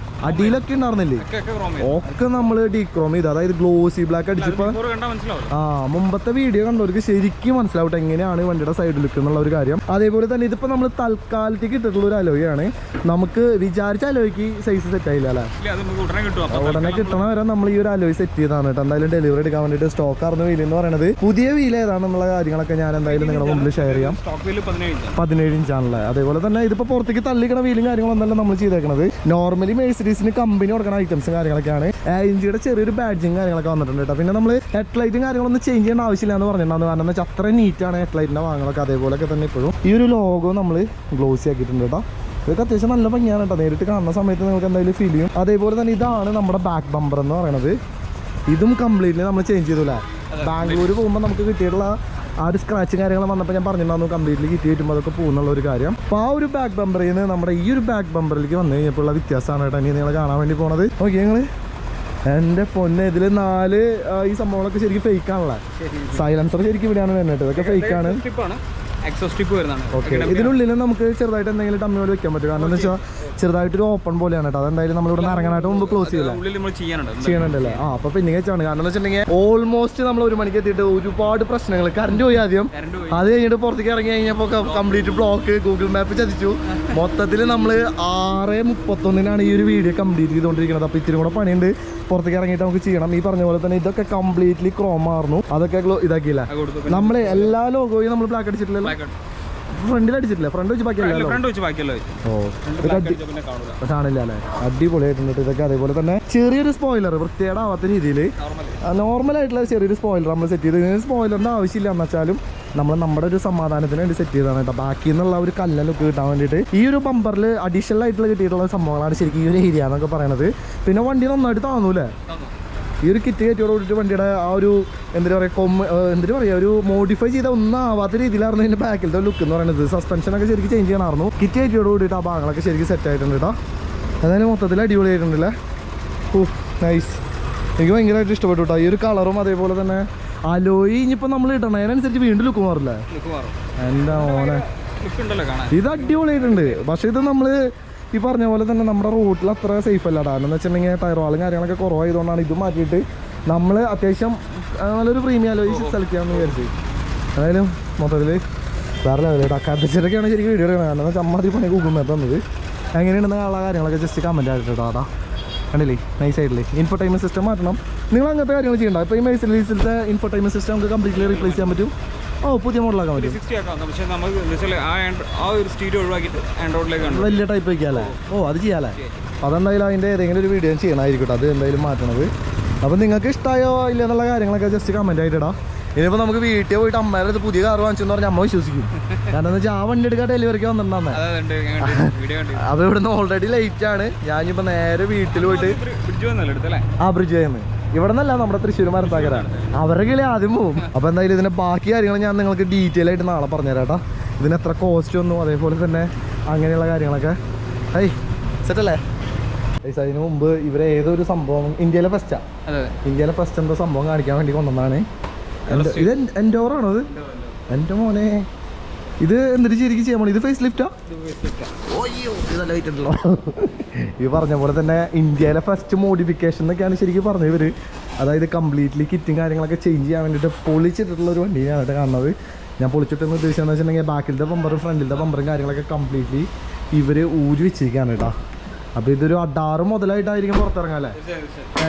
അടിയിലൊക്കെ ഉണ്ടായിരുന്നില്ലേ? ഒക്കെ നമ്മൾ ഡീക്രോം ചെയ്ത്, അതായത് ഗ്ലോസി ബ്ലാക്ക് അടിച്ചപ്പോ മുമ്പത്തെ വീഡിയോ കണ്ടവർക്ക് ശരിക്കും മനസ്സിലാവട്ടെ എങ്ങനെയാണ് വണ്ടിയുടെ സൈഡ് ലുക്ക് എന്നുള്ള ഒരു കാര്യം. അതേപോലെ തന്നെ ഇതിപ്പോ നമ്മൾ തൽക്കാലത്തേക്ക് ഇട്ടിട്ടുള്ള ഒരു അലോയാണ്. നമുക്ക് വിചാരിച്ച അലോയ്ക്ക് സൈസ് സെറ്റ് ആയില്ല അല്ലേ? ഉടനെ കിട്ടണ വരെ നമ്മൾ ഈ ഒരു അലോയ് സെറ്റ് ചെയ്താണ് കേട്ടോ. എന്തായാലും ഡെലിവറി എടുക്കാൻ വേണ്ടിയിട്ട് സ്റ്റോക്ക് ആർന്ന വീൽ എന്ന് പറയുന്നത് പുതിയ വീൽ ഏതാണെന്നുള്ള കാര്യങ്ങളൊക്കെ ഞാൻ എന്തായാലും നിങ്ങളുടെ മുമ്പിൽ ഷെയർ ചെയ്യാം. 17 ഇഞ്ചാണല്ലേ? അതേപോലെ തന്നെ ഇതിപ്പോ പുറത്തേക്ക് തള്ളിക്കണ വീലും കാര്യങ്ങളൊന്നല്ല നമ്മൾ ചെയ്തേക്കുന്നത്. നോർമലി മെഴ്സിഡീസിന് കമ്പനി കൊടുക്കുന്ന ഐറ്റംസും കാര്യങ്ങളൊക്കെയാണ്. AMGയുടെ ചെറിയൊരു ബാഡ്ജിങ് കാര്യങ്ങളൊക്കെ വന്നിട്ടുണ്ട് കേട്ടോ. പിന്നെ നമ്മൾ ഹെഡ്ലൈറ്റും കാര്യങ്ങളൊന്നും ചേഞ്ച് ചെയ്യേണ്ട ആവശ്യമില്ല എന്ന് പറഞ്ഞിട്ടുണ്ടായിരുന്നു. കാരണം എന്ന് വെച്ചാൽ അത്ര നീറ്റാണ് ഹെഡ്ലൈറ്റിന്റെ ഭാഗങ്ങളൊക്കെ. അതേപോലെയൊക്കെ തന്നെ ഇപ്പോഴും ഈ ഒരു ലോഗോ നമ്മൾ ഗ്ലോസി ആക്കിയിട്ടുണ്ട് കേട്ടോ. ഇതൊക്കെ അത്യാവശ്യം നല്ല ഭംഗിയാണ് കേട്ടോ, നേരിട്ട് കാണുന്ന സമയത്ത് നിങ്ങൾക്ക് എന്തായാലും ഫീൽ ചെയ്യും. അതേപോലെ തന്നെ ഇതാണ് നമ്മുടെ ബാക്ക് ബമ്പർ എന്ന് പറയുന്നത്. ഇതും കംപ്ലീറ്റ്ലി നമ്മൾ ചേഞ്ച് ചെയ്തല്ലേ. ബാംഗ്ലൂർ പോകുമ്പോൾ നമുക്ക് കിട്ടിയിട്ടുള്ള ആ ഒരു സ്ക്രാച്ചും കാര്യങ്ങളും വന്നപ്പോൾ ഞാൻ പറഞ്ഞിട്ടുണ്ടായിരുന്നു കംപ്ലീറ്റ്ലി കിട്ടി കിട്ടുമ്പോൾ അതൊക്കെ പോകുന്നുള്ള ഒരു കാര്യം. അപ്പോൾ ആ ഒരു ബാക്ക് ബമ്പറിൽ നിന്ന് നമ്മുടെ ഈ ഒരു ബാക്ക് ബമ്പറിലേക്ക് വന്നു കഴിഞ്ഞപ്പോൾ ഉള്ള വ്യത്യാസമാണ് കേട്ടോ ഇനി നിങ്ങൾ കാണാൻ വേണ്ടി പോണത്. ഓക്കെ, നിങ്ങൾ എൻ്റെ പൊന്നെ ഇതിൽ 4 ഈ സംഭവങ്ങളൊക്കെ ശരിക്കും ഫേക്കാണല്ലേ. സൈലൻസർ ശരിക്കും ഇവിടെയാണ് വരുന്നത്, ഇതൊക്കെ ഫേക്കാണ്. ഓക്കെ, ഇതിനുള്ളിൽ നമുക്ക് ചെറുതായിട്ട് എന്തെങ്കിലും ടമ്മിയോട് വെക്കാൻ പറ്റും. കാരണം എന്താ വെച്ചാൽ ചെറുതായിട്ടൊരു ഓപ്പൺ പോലെയാണ് കേട്ടോ. അതെന്തായാലും നമ്മളിവിടെ നിന്ന് ഇറങ്ങാനായിട്ട് മുമ്പ് ക്ലോസ് ചെയ്യണുണ്ടല്ലേ. ആ അപ്പോൾ പിന്നെ വെച്ചാണ്. കാരണം എന്താ വെച്ചിട്ടുണ്ടെങ്കിൽ ഓൾമോസ്റ്റ് നമ്മൾ 1 മണിക്ക് എത്തിയിട്ട് ഒരുപാട് പ്രശ്നങ്ങൾ. കറണ്ട് പോയി ആദ്യം, അത് കഴിഞ്ഞിട്ട് പുറത്തേക്ക് ഇറങ്ങി കഴിഞ്ഞപ്പോൾ കംപ്ലീറ്റ് ബ്ലോക്ക്, ഗൂഗിൾ മാപ്പ് ചതിച്ചു. മൊത്തത്തിൽ നമ്മൾ 6:31 ഈ ഒരു വീഡിയോ കംപ്ലീറ്റ് ചെയ്തുകൊണ്ടിരിക്കുന്നത്. അപ്പോൾ ഇത്തിരി കൂടെ പണിയുണ്ട്, പുറത്തേക്ക് ഇറങ്ങിയിട്ട് നമുക്ക് ചെയ്യണം. ഈ പറഞ്ഞ പോലെ തന്നെ ഇതൊക്കെ കംപ്ലീറ്റ്ലി ക്രോം ആയിരുന്നു, അതൊക്കെ ഇതാക്കിയില്ല. നമ്മൾ എല്ലാ ലോഗോയും നമ്മൾ ബ്ലാക്ക് അടിച്ചിട്ടില്ലല്ലോ, ഫ്രണ്ടിൽ അടിച്ചിട്ടില്ല. ഫ്രണ്ട് വെച്ച് ബാക്കിയല്ലോ. ഓ കാണില്ല അല്ലേ, അടിപൊളിയായിട്ടുണ്ട് ഇതൊക്കെ. അതേപോലെ തന്നെ ചെറിയൊരു സ്പോയിലർ വൃത്തികേടാവാത്ത രീതിയിൽ നോർമലായിട്ടുള്ള ചെറിയൊരു സ്പോയിലർ നമ്മൾ സെറ്റ് ചെയ്ത്. ഇതിന് സ്പോയിലറിൻ്റെ ആവശ്യമില്ല എന്ന് വെച്ചാലും നമ്മൾ നമ്മുടെ ഒരു സമാധാനത്തിന് വേണ്ടി സെറ്റ് ചെയ്തതാണ് കേട്ടോ. ബാക്കി നിന്നുള്ള ഒരു കല്ല ലുക്ക് കിട്ടാൻ വേണ്ടിയിട്ട് ഈ ഒരു ബമ്പറിൽ അഡീഷണൽ ആയിട്ടുള്ള കിട്ടിയിട്ടുള്ള സംഭവങ്ങളാണ് ശരിക്കും ഈ ഒരു ഏരിയ എന്നൊക്കെ പറയണത്. പിന്നെ വണ്ടി നന്നായിട്ട് താന്നൂല്ലേ. ഈ ഒരു കിറ്റ് കയറ്റിയോട് കൂടിയിട്ട് വണ്ടിയുടെ ആ ഒരു എന്താ പറയുക ഒരു മോഡിഫൈ ചെയ്ത ഒന്നും ആവാത്ത രീതിയിലായിരുന്നു ഇതിൻ്റെ ബാക്കിലത്തെ ലുക്ക് എന്ന് പറയുന്നത്. സസ്പെൻഷനൊക്കെ ശരിക്കും ചേഞ്ച് ചെയ്യണമായിരുന്നു. കിറ്റ് കയറ്റിയോട് കൂടിയിട്ട് ആ ഭാഗങ്ങളൊക്കെ ശരിക്കും സെറ്റ് ആയിട്ടുണ്ട് കേട്ടോ. അതായത് മൊത്തത്തിൽ അടിപൊളിയായിട്ടുണ്ടല്ലേ. നൈസ്, എനിക്ക് ഭയങ്കരമായിട്ട് ഇഷ്ടപ്പെട്ടു കേട്ടോ. ഈ ഒരു കളറും അതേപോലെ തന്നെ അലോയി ഇനിയിപ്പോൾ നമ്മൾ ഇടണതിനനുസരിച്ച് വീണ്ടും ലുക്ക് മാറില്ലേ. എൻ്റെ മോനെ ഇത് അടിപൊളിയായിട്ടുണ്ട്. പക്ഷേ ഇത് നമ്മൾ ഈ പറഞ്ഞ പോലെ തന്നെ നമ്മുടെ റൂട്ടിൽ അത്ര സേഫ് അല്ല. കാരണം എന്ന് വെച്ചിട്ടുണ്ടെങ്കിൽ ടയറുകളും കാര്യങ്ങളൊക്കെ കുറവായതുകൊണ്ടാണ് ഇത് മാറ്റിയിട്ട് നമ്മൾ അത്യാവശ്യം നല്ലൊരു പ്രീമിയം അലോയി സെലക്ട് ചെയ്യാമെന്ന് വിചാരിച്ചു. എന്തായാലും മൊത്തത്തിൽ വേറെ ലെവലായിട്ട് അക്കാദമിച്ചൊക്കെയാണ് ശരിക്കും വീഡിയോ എടുക്കുന്നത്. കാരണം ചമ്മാതി പണി ഗൂഗിൾ മാപ്പ് തന്നത്. എങ്ങനെയുണ്ടെന്ന് കാണുന്ന കാര്യങ്ങളൊക്കെ ജസ്റ്റ് കമൻറ്റ് ആയിട്ട് കേട്ടോ. അതാ കണ്ടില്ലേ, നൈസ് ആയിട്ടില്ലേ. ഇൻഫോർടൈൻമെൻറ്റ് സിസ്റ്റം മാറ്റണം. നിങ്ങൾ അങ്ങനത്തെ കാര്യങ്ങൾ ചെയ്യണ്ട. ഇപ്പോൾ ഈ മെഴ്സിഡീസിലത്തെ ഇൻഫോർടൈൻമെൻറ്റ് സിസ്റ്റം നമുക്ക് കംപ്ലീറ്റ്ലി റീപ്ലേസ് ചെയ്യാൻ പറ്റും. പുതിയ മോഡലാക്കാൻ പറ്റും. വലിയ ടൈപ്പ് വയ്ക്കാമല്ലേ. അത് ചെയ്യാമല്ലേ. അതെന്തായാലും അതിൻ്റെ ഏതെങ്കിലും ഒരു വീഡിയോ ചെയ്യണമായിരിക്കട്ടെ. അത് എന്തായാലും മാറ്റണത്. അപ്പോൾ നിങ്ങൾക്ക് ഇഷ്ടമായോ ഇല്ല എന്നുള്ള കാര്യങ്ങളൊക്കെ ജസ്റ്റ് കമൻറ്റ് ആയിട്ടിടാം. ഇനിയിപ്പോൾ നമുക്ക് വീട്ടിൽ പോയിട്ട് അമ്മേരെ പുതിയ കാർ വാങ്ങിച്ചെന്ന് പറഞ്ഞാൽ അമ്മ വിശ്വസിക്കും. കാരണം എന്താ വെച്ചാൽ ആ വണ്ടി എടുക്കാൻ ഡെലിവറിക്ക് വന്നിട്ടുണ്ടാകുന്നത്. അപ്പോൾ ഇവിടുന്ന് ഓൾറെഡി ലേറ്റ് ആണ്. ഞാനിപ്പോൾ നേരെ വീട്ടിൽ പോയിട്ട് ബ്രിഡ്ജ് ചെയ്യുന്നത് ഇവിടെ നിന്നല്ല, നമ്മുടെ തൃശ്ശൂർ മരത്താക്കരാണ്. അവരുടെ കിളി ആദ്യം പോകും. അപ്പോൾ എന്തായാലും ഇതിൻ്റെ ബാക്കി കാര്യങ്ങൾ ഞാൻ നിങ്ങൾക്ക് ഡീറ്റെയിൽ ആയിട്ട് നാളെ പറഞ്ഞുതരാം കേട്ടോ. ഇതിന് എത്ര കോസ്റ്റ് ഒന്നും അതേപോലെ തന്നെ അങ്ങനെയുള്ള കാര്യങ്ങളൊക്കെ. സെറ്റല്ലേ. അതിന് മുമ്പ് ഇവരെ ഏതൊരു സംഭവം ഇന്ത്യയിലെ ഫസ്റ്റ് എന്തോ സംഭവം കാണിക്കാൻ വേണ്ടി കൊണ്ടുവന്നാണ്. ഇത് എൻഡോറാണോ? അത് എൻ്റെ മോനെ, ഇത് എന്തിട്ട് ശരിക്കും ചെയ്യാൻ പോണേ? ഇത് ഫേസ് ലിഫ്റ്റാ? ഇതല്ല വെയിറ്റുണ്ടല്ലോ. ഈ പറഞ്ഞ പോലെ തന്നെ ഇന്ത്യയിലെ ഫസ്റ്റ് മോഡിഫിക്കേഷൻ എന്നൊക്കെയാണ് ശരിക്കും പറഞ്ഞത് ഇവർ. അതായത് കംപ്ലീറ്റ്ലി കിറ്റും കാര്യങ്ങളൊക്കെ ചേഞ്ച് ചെയ്യാൻ വേണ്ടിയിട്ട് പൊളിച്ചിട്ടുള്ള ഒരു വണ്ടിയാണ് കേട്ടോ കാണുന്നത്. ഞാൻ പൊളിച്ചിട്ടെന്ന് ഉദ്ദേശിച്ചതെന്ന് വെച്ചിട്ടുണ്ടെങ്കിൽ ബാക്കിലത്തെ ബമ്പറും ഫ്രണ്ടിലത്തെ ബമ്പറും കാര്യങ്ങളൊക്കെ കംപ്ലീറ്റ്ലി ഇവർ ഊരി വെച്ചിരിക്കുകയാണ് കേട്ടോ. അപ്പോൾ ഇതൊരു അഡാറ് മുതലായിട്ടായിരിക്കും പുറത്തിറങ്ങാം അല്ലേ.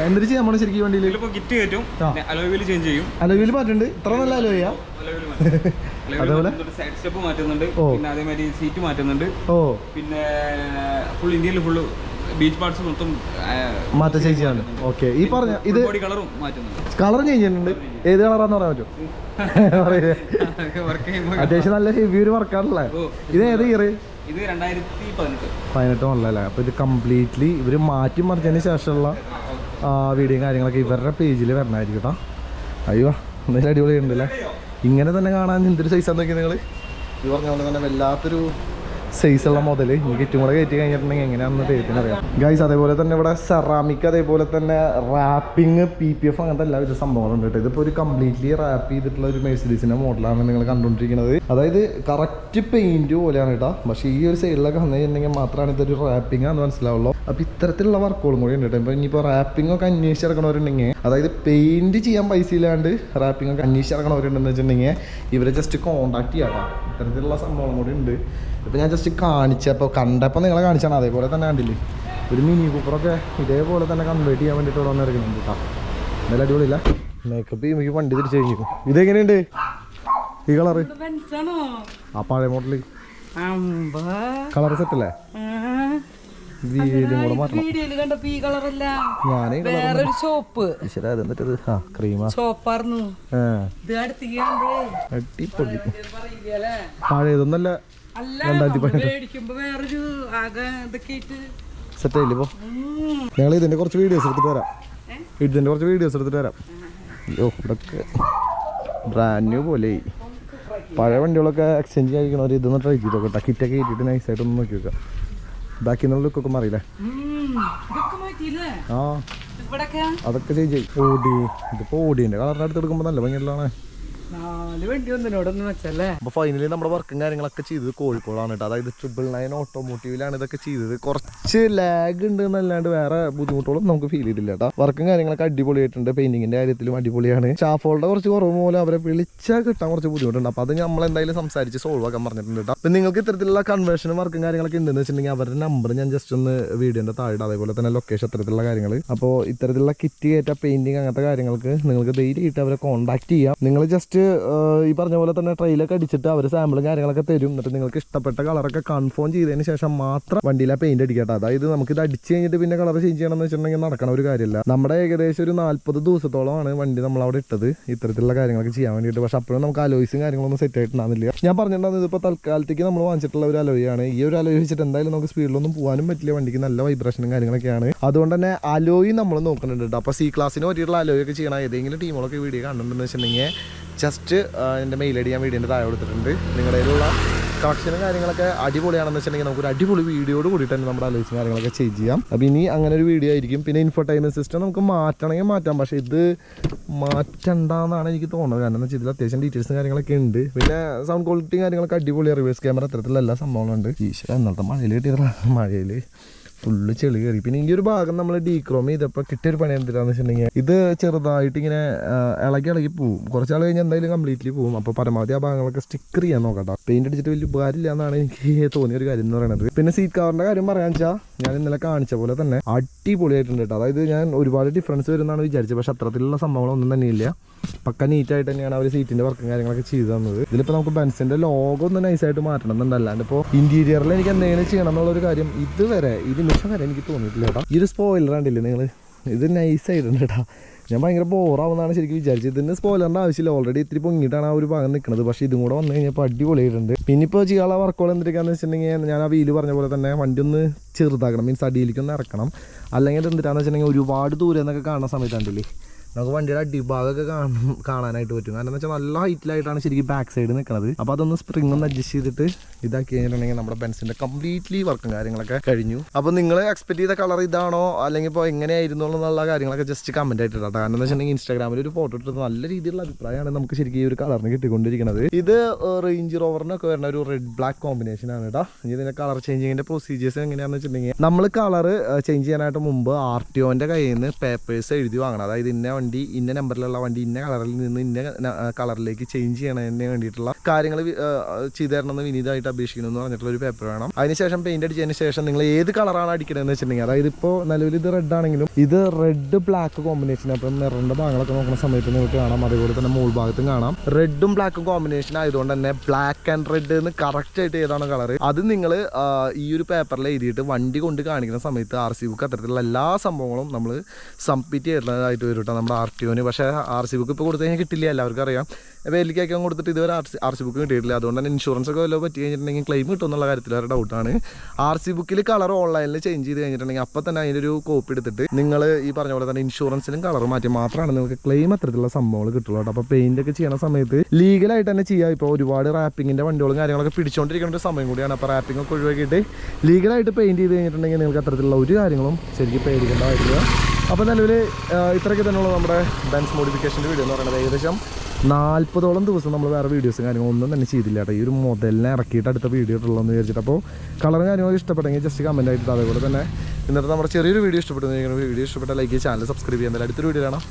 എന്തിട്ട് ചെയ്യാൻ പോണേ ശരിക്കും വണ്ടിയിൽ? അലോയിൽ മാറ്റുന്നുണ്ട്. ഇത്ര നല്ല അലോയാ. അതേപോലെ സീറ്റ് മാറ്റുന്നുണ്ട്. പിന്നെ ഫുൾ ഇന്ത്യയിൽ ഫുള്ള് ബീച്ച് പാർട്സ് മൊത്തം മാറ്റം ചേഞ്ച് ചെയ്യാനുണ്ട്. ഓക്കെ, ഈ പറഞ്ഞ ഇത് കളറും മാറ്റുന്നുണ്ട്. കളർ ചേഞ്ച് ചെയ്യുന്നുണ്ട്. ഏത് കളറാന്ന് പറയാൻ പറ്റും? അത്യാവശ്യം നല്ല ഹെവി ഒരു വർക്കാണല്ലേ. ഇത് ഏത് ഇയർ? ഇത് 2018 മോഡലല്ലേ. അപ്പോൾ ഇത് കംപ്ലീറ്റ്ലി ഇവർ മാറ്റി മറിച്ചതിന് ശേഷമുള്ള വീഡിയോയും കാര്യങ്ങളൊക്കെ ഇവരുടെ പേജിൽ വരണമായിരിക്കും കേട്ടോ. അയ്യോ, എന്തെങ്കിലും അടിപൊളിയുണ്ടല്ലേ. ഇങ്ങനെ തന്നെ കാണാൻ എന്തൊരു സൈസാന്ന് നോക്കി നിങ്ങൾ. ഇത് പറഞ്ഞ പോലെ തന്നെ വല്ലാത്തൊരു സൈസുള്ള മുതൽ എനിക്ക് ഏറ്റവും കൂടെ കയറ്റി കഴിഞ്ഞിട്ടുണ്ടെങ്കിൽ എങ്ങനെയാണെന്ന് ദൈവത്തിന് അറിയാം ഗൈസ്. അതേപോലെ തന്നെ ഇവിടെ സെറാമിക്, അതേപോലെ തന്നെ റാപ്പിംഗ്, PPF അങ്ങനത്തെ എല്ലാവിധ സംഭവങ്ങളുണ്ട് കേട്ടോ. ഇതിപ്പോൾ ഒരു കംപ്ലീറ്റ്ലി റാപ്പ് ചെയ്തിട്ടുള്ള ഒരു മെഴ്സിഡീസിൻ്റെ മോഡലാണ് നിങ്ങൾ കണ്ടുകൊണ്ടിരിക്കുന്നത്. അതായത് കറക്റ്റ് പെയിൻറ്റ് പോലെയാണ് കേട്ടോ. പക്ഷേ ഈ ഒരു സൈഡിലൊക്കെ വന്നു കഴിഞ്ഞിട്ടുണ്ടെങ്കിൽ മാത്രമാണ് ഇതൊരു റാപ്പിംഗ് ആണെന്ന് മനസ്സിലാവുള്ളൂ. അപ്പോൾ ഇത്തരത്തിലുള്ള വർക്കുകളും കൂടി ഉണ്ട് കേട്ടോ. ഇപ്പോൾ ഇനിയിപ്പോൾ റാപ്പിംഗ് ഒക്കെ അന്വേഷിച്ചിറക്കണവരുണ്ടെങ്കിൽ, അതായത് പെയിൻറ്റ് ചെയ്യാൻ പൈസ ഇല്ലാണ്ട് റാപ്പിംഗ് ഒക്കെ അന്വേഷിച്ചിറക്കണവരുണ്ടെന്ന് വെച്ചിട്ടുണ്ടെങ്കിൽ ഇവരെ ജസ്റ്റ് കോൺടാക്ട് ചെയ്യാം കേട്ടോ. ഇത്തരത്തിലുള്ള സംഭവം കൂടി ഉണ്ട്. ഇപ്പോൾ ഞാൻ ജസ്റ്റ് കാണിച്ചപ്പോൾ കണ്ടപ്പോൾ നിങ്ങളെ കാണിച്ചാണ്. അതേപോലെ തന്നെ കണ്ടില്ലേ ഒരു മിനി കൂപ്പറൊക്കെ ഇതേപോലെ തന്നെ കൺവേർട്ട് ചെയ്യാൻ വേണ്ടിയിട്ട് ഇവിടെ വന്ന് ഇറങ്ങുന്നുണ്ട് കേട്ടോ. എന്തായാലും അടിപൊളിയില്ല. മേക്കപ്പ് ചെയ്യുമ്പോൾ വണ്ടി തിരിച്ചു കഴിഞ്ഞു. ഇതെങ്ങനെയുണ്ട് ഈ കളറ്? ആ പഴയ മോഡല് കളർ സെറ്റല്ലേ? വീഡിയോ കൂടെ മാറ്റണം. അടിപൊളി. പഴയതൊന്നല്ല, സെറ്റ് ആയില്ലേ ഇപ്പോൾ ഞങ്ങൾ ഇതിൻ്റെ കുറച്ച് വീഡിയോസ് എടുത്തിട്ട് വരാം. അയ്യോ ഇവിടെയൊക്കെ ബ്രാൻഡ് ന്യൂ പോലെ പഴയ വണ്ടികളൊക്കെ എക്സ്ചേഞ്ച് കഴിക്കണവർ ഇതൊന്ന് ട്രൈ ചെയ്ത് നോക്കട്ടെ. കിറ്റൊക്കെ ഇട്ടിട്ട് നൈസായിട്ട് ഒന്ന് നോക്കി നോക്കാം. ബാക്കി എന്നുള്ള ലുക്കൊക്കെ മാറിയില്ലേ? ആ അതൊക്കെ ചേഞ്ച് ചെയ്യും. ഓടി ഇതിപ്പോൾ ഓടിൻ്റെ കളറിന് അടുത്ത് എടുക്കുമ്പോൾ നല്ല ഭംഗിയുള്ളതാണ്. അപ്പൊ ഫൈനലി നമ്മുടെ വർക്കും കാര്യങ്ങളൊക്കെ ചെയ്തത് കോഴിക്കോടാണ് കേട്ടോ. അതായത് 999 ഓട്ടോമോട്ടീവിലാണ് ഇതൊക്കെ ചെയ്തത്. കുറച്ച് ലാഗ് ഉണ്ട് എന്നല്ലാണ്ട് വേറെ ബുദ്ധിമുട്ടുകളും നമുക്ക് ഫീൽ ചെയ്തില്ല കേട്ടോ. വർക്കും കാര്യങ്ങളൊക്കെ അടിപൊളിയായിട്ടുണ്ട്. പെയിന്റിങ്ങിന്റെ കാര്യത്തിലും അടിപൊളിയാണ്. സ്റ്റാഫുകളുടെ കുറച്ച് കുറവ് മൂലം അവരെ വിളിച്ചാൽ കിട്ടാൻ കുറച്ച് ബുദ്ധിമുട്ടുണ്ട്. അപ്പൊ അത് നമ്മൾ എന്തായാലും സംസാരിച്ച് സോൾവ് ആക്കാൻ പറഞ്ഞിട്ടുണ്ട് കേട്ടോ. അപ്പൊ നിങ്ങൾക്ക് ഇത്തരത്തിലുള്ള കൺവേർഷനും വർക്കും കാര്യങ്ങളൊക്കെ ഉണ്ടെന്ന് വെച്ചിട്ടുണ്ടെങ്കിൽ അവരുടെ നമ്പർ ഞാൻ ജസ്റ്റ് ഒന്ന് വീഡിയോന്റെ താഴെ, അതേപോലെ തന്നെ ലൊക്കേഷൻ ഇത്തരത്തിലുള്ള കാര്യങ്ങൾ. അപ്പോൾ ഇത്തരത്തിലുള്ള കിറ്റ് കയറ്റ പെയിന്റിങ് അങ്ങനത്തെ കാര്യങ്ങൾക്ക് നിങ്ങൾക്ക് ധൈര്യമായിട്ട് അവരെ കോൺടാക്ട് ചെയ്യാം. നിങ്ങൾ ജസ്റ്റ് ഈ പറഞ്ഞ പോലെ തന്നെ ട്രെയിലൊക്കെ അടിച്ചിട്ട് അവർ സാമ്പിളും കാര്യങ്ങളൊക്കെ തരും. എന്നിട്ട് നിങ്ങൾക്ക് ഇഷ്ടപ്പെട്ട കളറൊക്കെ കൺഫേം ചെയ്തതിന് ശേഷം മാത്രം വണ്ടിയിലെ പെയിന്റ് അടിക്കട്ടെ. അതായത് നമുക്കിത് അടിച്ച് കഴിഞ്ഞിട്ട് പിന്നെ കളർ ചേഞ്ച് ചെയ്യണമെന്ന് വെച്ചിട്ടുണ്ടെങ്കിൽ നടക്കണ ഒരു കാര്യമില്ല. നമ്മുടെ ഏകദേശം ഒരു 40 ദിവസത്തോളമാണ് വണ്ടി നമ്മളവിടെ ഇട്ടത് ഇത്തരത്തിലുള്ള കാര്യങ്ങളൊക്കെ ചെയ്യാൻ വേണ്ടിയിട്ട്. പക്ഷെ അപ്പോഴും നമുക്ക് അലോയ്സും കാര്യങ്ങളൊന്നും സെറ്റ് ആയിട്ടുണ്ടാകുന്നില്ല. ഞാൻ പറഞ്ഞിട്ടുണ്ടാകുന്നത് ഇതിപ്പോൾ തൽക്കാലത്തേക്ക് നമ്മൾ വാങ്ങിച്ചിട്ടുള്ള ഒരു അലോയാണ്. ഈ ഒരു അലോയ് വെച്ചിട്ട് എന്തായാലും നമുക്ക് സ്പീഡിലൊന്നും പോകാനും പറ്റില്ല. വണ്ടിക്ക് നല്ല വൈബ്രേഷനും കാര്യങ്ങളൊക്കെയാണ്. അതുകൊണ്ട് തന്നെ അലോയ് നമ്മൾ നോക്കുന്നുണ്ട്. അപ്പോൾ C ക്ലാസ്സിന് പറ്റിയിട്ടുള്ള അലോയൊക്കെ ചെയ്യണം ഏതെങ്കിലും ടീമുകളൊക്കെ വീഡിയോ കാണുന്നുണ്ടെന്ന് വെച്ചിട്ടുണ്ടെങ്കിൽ ജസ്റ്റ് എൻ്റെ മെയിൽ ഐ ഡി ഞാൻ വീഡിയോൻ്റെ താഴെ കൊടുത്തിട്ടുണ്ട്. നിങ്ങളുടെ കയ്യിലുള്ള കളക്ഷനും കാര്യങ്ങളൊക്കെ അടിപൊളിയാണെന്ന് വെച്ചിട്ടുണ്ടെങ്കിൽ നമുക്കൊരു അടിപൊളി വീഡിയോയോട് കൂടിയിട്ട് തന്നെ നമ്മുടെ അലോയ്സും കാര്യങ്ങളൊക്കെ ചേഞ്ച് ചെയ്യാം. അപ്പോൾ ഇനി അങ്ങനെ ഒരു വീഡിയോ ആയിരിക്കും. പിന്നെ ഇൻഫോർടൈൻമെൻറ്റ് സിസ്റ്റം നമുക്ക് മാറ്റണമെങ്കിൽ മാറ്റാം. പക്ഷേ ഇത് മാറ്റണ്ടെന്നാണ് എനിക്ക് തോന്നുന്നത്. കാരണം എന്ന് വെച്ചാൽ ഇതിൽ അത്യാവശ്യം ഡീറ്റെയിൽസും കാര്യങ്ങളൊക്കെ ഉണ്ട്. പിന്നെ സൗണ്ട് ക്വാളിറ്റിയും കാര്യങ്ങളൊക്കെ അടിപൊളിയാണ്. റിവേഴ്സ് ക്യാമറ അത്തരത്തിലുള്ള എല്ലാ സംഭവങ്ങളുണ്ട്. ഈശ്വര ഇന്നത്തെ മഴയിൽ കിട്ടിയതാ. മഴയിൽ ഫുള്ള് ചെളി കയറി. പിന്നെ ഈ ഒരു ഭാഗം നമ്മൾ ഡീക്രോം ചെയ്തപ്പോൾ കിട്ടിയൊരു പണി എന്തിനാന്ന് വെച്ചിട്ടുണ്ടെങ്കിൽ ഇത് ചെറുതായിട്ട് ഇങ്ങനെ ഇളകി പോവും. കുറച്ചാൾ കഴിഞ്ഞാൽ എന്തായാലും കംപ്ലീറ്റ്ലി പോവും. അപ്പോൾ പരമാവധി ആ ഭാഗങ്ങളൊക്കെ സ്റ്റിക്കർ ചെയ്യാൻ നോക്കട്ടോ. പെയിന്റ് അടിച്ചിട്ട് വലിയ ഉപകാരമില്ല എന്നാണ് എനിക്ക് തോന്നിയൊരു കാര്യം എന്ന് പറയുന്നത്. പിന്നെ സീറ്റ് കവറിൻ്റെ കാര്യം പറയാൻ വെച്ചാൽ ഞാൻ ഇന്നലെ കാണിച്ച പോലെ തന്നെ അടിപൊളിയായിട്ടുണ്ട് കേട്ടോ. അതായത് ഞാൻ ഒരുപാട് ഡിഫറൻസ് വരുന്നതാണ് വിചാരിച്ചത്. പക്ഷെ അത്തരത്തിലുള്ള സംഭവങ്ങളൊന്നും തന്നെയില്ല. പക്ക നീറ്റായിട്ട് തന്നെയാണ് അവർ സീറ്റിൻ്റെ വർക്കും കാര്യങ്ങളൊക്കെ ചെയ്തു തന്നത്. ഇതിലിപ്പോൾ നമുക്ക് ബെൻസിൻ്റെ ലോഗോ ഒന്ന് നൈസായിട്ട് മാറ്റണം എന്നുണ്ടല്ലാണ്ട് ഇപ്പോൾ ഇൻറ്റീരിയറിൽ എനിക്ക് എന്തെങ്കിലും ചെയ്യണം എന്നുള്ളൊരു കാര്യം ഇതുവരെ ഈ നിമിഷം വരെ എനിക്ക് തോന്നിയിട്ടില്ല കേട്ടോ. ഈ ഒരു സ്പോയിലർ കണ്ടില്ലേ നിങ്ങൾ? ഇത് നൈസായിട്ടുണ്ട് കേട്ടോ. ഞാൻ ഭയങ്കര ബോറാവുന്നതാണ് ശരിക്കും വിചാരിച്ചത്. ഇതിന് സ്പോയിലറിൻ്റെ ആവശ്യമില്ല. ഓൾറെഡി ഇത്തിരി പൊങ്ങിയിട്ടാണ് ആ ഒരു ഭാഗം നിൽക്കുന്നത്. പക്ഷേ ഇതും കൂടെ വന്നു കഴിഞ്ഞപ്പോൾ അടിപൊളിയായിട്ടുണ്ട്. പിന്നെ ഇപ്പോൾ ചെയ്യാനുള്ള വർക്കുകൾ എന്തിരിക്കാന്ന് വെച്ചിട്ടുണ്ടെങ്കിൽ ഞാൻ ആ വീല് പറഞ്ഞ പോലെ തന്നെ വണ്ടി ഒന്ന് ചെറുതാക്കണം. മീൻസ് അടിയിലേക്കൊന്ന് ഇറക്കണം. അല്ലെങ്കിൽ എന്തിട്ടാന്ന് വെച്ചിട്ടുണ്ടെങ്കിൽ ഒരുപാട് ദൂരെ നിന്നൊക്കെ കാണുന്ന സമയത്തുണ്ടല്ലേ നമുക്ക് വണ്ടിയുടെ അടിഭാഗമൊക്കെ കാണാനായിട്ട് പറ്റും. കാരണം എന്ന് വെച്ചാൽ നല്ല ഹൈറ്റിലായിട്ടാണ് ശരിക്കും ബാക്ക് സൈഡ് നിൽക്കുന്നത്. അപ്പോൾ അതൊന്ന് സ്പ്രിംഗ് ഒന്ന് അഡ്ജസ്റ്റ് ചെയ്തിട്ട് ഇതാക്കി കഴിഞ്ഞിട്ടുണ്ടെങ്കിൽ നമ്മുടെ ബെൻസിൻ്റെ കംപ്ലീറ്റ്ലി വർക്കും കാര്യങ്ങളൊക്കെ കഴിഞ്ഞു. അപ്പോൾ നിങ്ങൾ എക്സ്പെക്ട് ചെയ്ത കളർ ഇതാണോ അല്ലെങ്കിൽ ഇപ്പോൾ എങ്ങനെയായിരുന്നു എന്നുള്ള കാര്യങ്ങളൊക്കെ ജസ്റ്റ് കമൻറ്റ് ആയിട്ട് ഇടാം. കാരണം എന്ന് വെച്ചിട്ടുണ്ടെങ്കിൽ ഇൻസ്റ്റാഗ്രാമിൽ ഒരു ഫോട്ടോ ഇട്ടത് നല്ല രീതിയിലുള്ള അഭിപ്രായമാണ് നമുക്ക് ശരിക്കും ഈ ഒരു കളറിന് കിട്ടിക്കൊണ്ടിരിക്കുന്നത്. ഇത് റേഞ്ച് റോവറിനൊക്കെ വരുന്ന ഒരു റെഡ് ബ്ലാക്ക് കോമ്പിനേഷനാണ് കേട്ടോ. ഇനി ഇതിൻ്റെ കളർ ചേഞ്ചിങ്ങിൻ്റെ പ്രൊസീജിയേഴ്സ് എങ്ങനെയാണെന്ന് വെച്ചിട്ടുണ്ടെങ്കിൽ നമ്മൾ കളർ ചേഞ്ച് ചെയ്യാനായിട്ട് മുമ്പ് RTOൻ്റെ കയ്യിൽ നിന്ന് പേപ്പേഴ്സ് എഴുതി വാങ്ങണം. അതായത് ഇന്ന വണ്ടി ഇന്ന നമ്പറിലുള്ള വണ്ടി ഇന്ന കളറിൽ നിന്ന് ഇന്ന കളറിലേക്ക് ചേഞ്ച് ചെയ്യണതിന് വേണ്ടിയിട്ടുള്ള കാര്യങ്ങൾ ചെയ്തു തരണമെന്ന് വിനീതമായിട്ട് അപേക്ഷിക്കുന്നു എന്ന് പറഞ്ഞിട്ടുള്ള ഒരു പേപ്പർ വേണം. അതിനുശേഷം പെയിന്റ് അടിച്ചതിന് ശേഷം നിങ്ങൾ ഏത് കളറാണ് അടിക്കണമെന്ന് വെച്ചിട്ടുണ്ടെങ്കിൽ, അതായത് ഇപ്പോൾ നിലവിൽ ഇത് റെഡ് ആണെങ്കിലും ഇത് റെഡ് ബ്ലാക്ക് കോമ്പിനേഷൻ. അപ്പം നിറണ്ട ഭാഗങ്ങളൊക്കെ നോക്കുന്ന സമയത്ത് നിങ്ങൾക്ക് കാണാം. അതേപോലെ തന്നെ മുകൾ ഭാഗത്തും കാണാം. റെഡും ബ്ലാക്കും കോമ്പിനേഷൻ ആയതുകൊണ്ട് തന്നെ ബ്ലാക്ക് ആൻഡ് റെഡ് എന്ന് കറക്റ്റ് ആയിട്ട് ഏതാണ് കളർ അത് നിങ്ങൾ ഈ ഒരു പേപ്പറിൽ എഴുതിയിട്ട് വണ്ടി കൊണ്ട് കാണിക്കുന്ന സമയത്ത് RC ബുക്ക് അത്തരത്തിലുള്ള എല്ലാ സംഭവങ്ങളും നമ്മൾ സബ്മിറ്റ് ചെയ്യുന്നതായിട്ട് വരും കേട്ടോ നമ്മുടെ RTOന്. പക്ഷേ RC ബുക്ക് ഇപ്പോൾ കൊടുത്തു കഴിഞ്ഞാൽ കിട്ടില്ല, എല്ലാവർക്കും അറിയാം. വേലിക്കൊക്കെ കൊടുത്തിട്ട് ഇതുവരെ RC ബുക്ക് കിട്ടിയിട്ടില്ല. അതുകൊണ്ട് തന്നെ ഇൻഷുറൻസ് ഒക്കെ വല്ലതും പറ്റി കഴിഞ്ഞിട്ടുണ്ടെങ്കിൽ ക്ലെയിം കിട്ടും എന്നുള്ള കാര്യത്തിൽ ഒരു ഡൗട്ടാണ്. RC ബുക്കിൽ കളർ ഓൺലൈനിൽ ചേഞ്ച് ചെയ്ത് കഴിഞ്ഞിട്ടുണ്ടെങ്കിൽ അപ്പോൾ തന്നെ അതിൻ്റെ ഒരു കോപ്പി എടുത്തിട്ട് നിങ്ങൾ ഈ പറഞ്ഞ പോലെ തന്നെ ഇൻഷുറൻസിലും കളർ മാറ്റി മാത്രമാണ് നിങ്ങൾക്ക് ക്ലെയിം അത്തരത്തിലുള്ള സംഭവങ്ങൾ കിട്ടുള്ളൂ കേട്ടോ. അപ്പോൾ പെയിൻ്റ് ഒക്കെ ചെയ്യണ സമയത്ത് ലീഗലായിട്ട് തന്നെ ചെയ്യാം. ഇപ്പോൾ ഒരുപാട് റാപ്പിങ്ങിൻ്റെ വണ്ടികളും കാര്യങ്ങളൊക്കെ പിടിച്ചുകൊണ്ടിരിക്കുന്ന ഒരു സമയം കൂടിയാണ്. അപ്പോൾ റാപ്പിംഗ് ഒക്കെ ഒഴിവാക്കിയിട്ട് ലീഗലായിട്ട് പെയിൻറ്റ് ചെയ്ത് കഴിഞ്ഞിട്ടുണ്ടെങ്കിൽ നിങ്ങൾക്ക് അത്തരത്തിലുള്ള ഒരു കാര്യങ്ങളും ശരിക്കും പേടിക്കേണ്ടതായിട്ടില്ല. അപ്പോൾ നിലവിൽ ഇത്രയൊക്കെ തന്നെയുള്ള നമ്മുടെ ബെൻസ് മോഡിഫിക്കേഷൻ്റെ വീഡിയോ എന്ന് പറയുന്നത്. ഏകദേശം 40ഓളം ദിവസം നമ്മൾ വേറെ വീഡിയോസും കാര്യങ്ങളൊന്നും തന്നെ ചെയ്തില്ല കേട്ടോ. ഈ ഒരു മോഡലിനെ ഇറക്കിയിട്ട് അടുത്ത വീഡിയോ ഇട്ടുള്ളതെന്ന് വിചാരിച്ചിട്ട്. അപ്പോൾ കളറും കാര്യങ്ങളൊക്കെ ഇഷ്ടപ്പെട്ടെങ്കിൽ ജസ്റ്റ് കമൻറ്റ് ആയിട്ട്. അതേപോലെ തന്നെ ഇന്നത്തെ നമ്മുടെ ചെറിയൊരു വീഡിയോ ഇഷ്ടപ്പെട്ടു. വീഡിയോ ഇഷ്ടപ്പെട്ട ലൈക്ക് ചാനൽ സബ്സ്ക്രൈബ് ചെയ്യാൻ. അടുത്തൊരു വീഡിയോ കാണാം.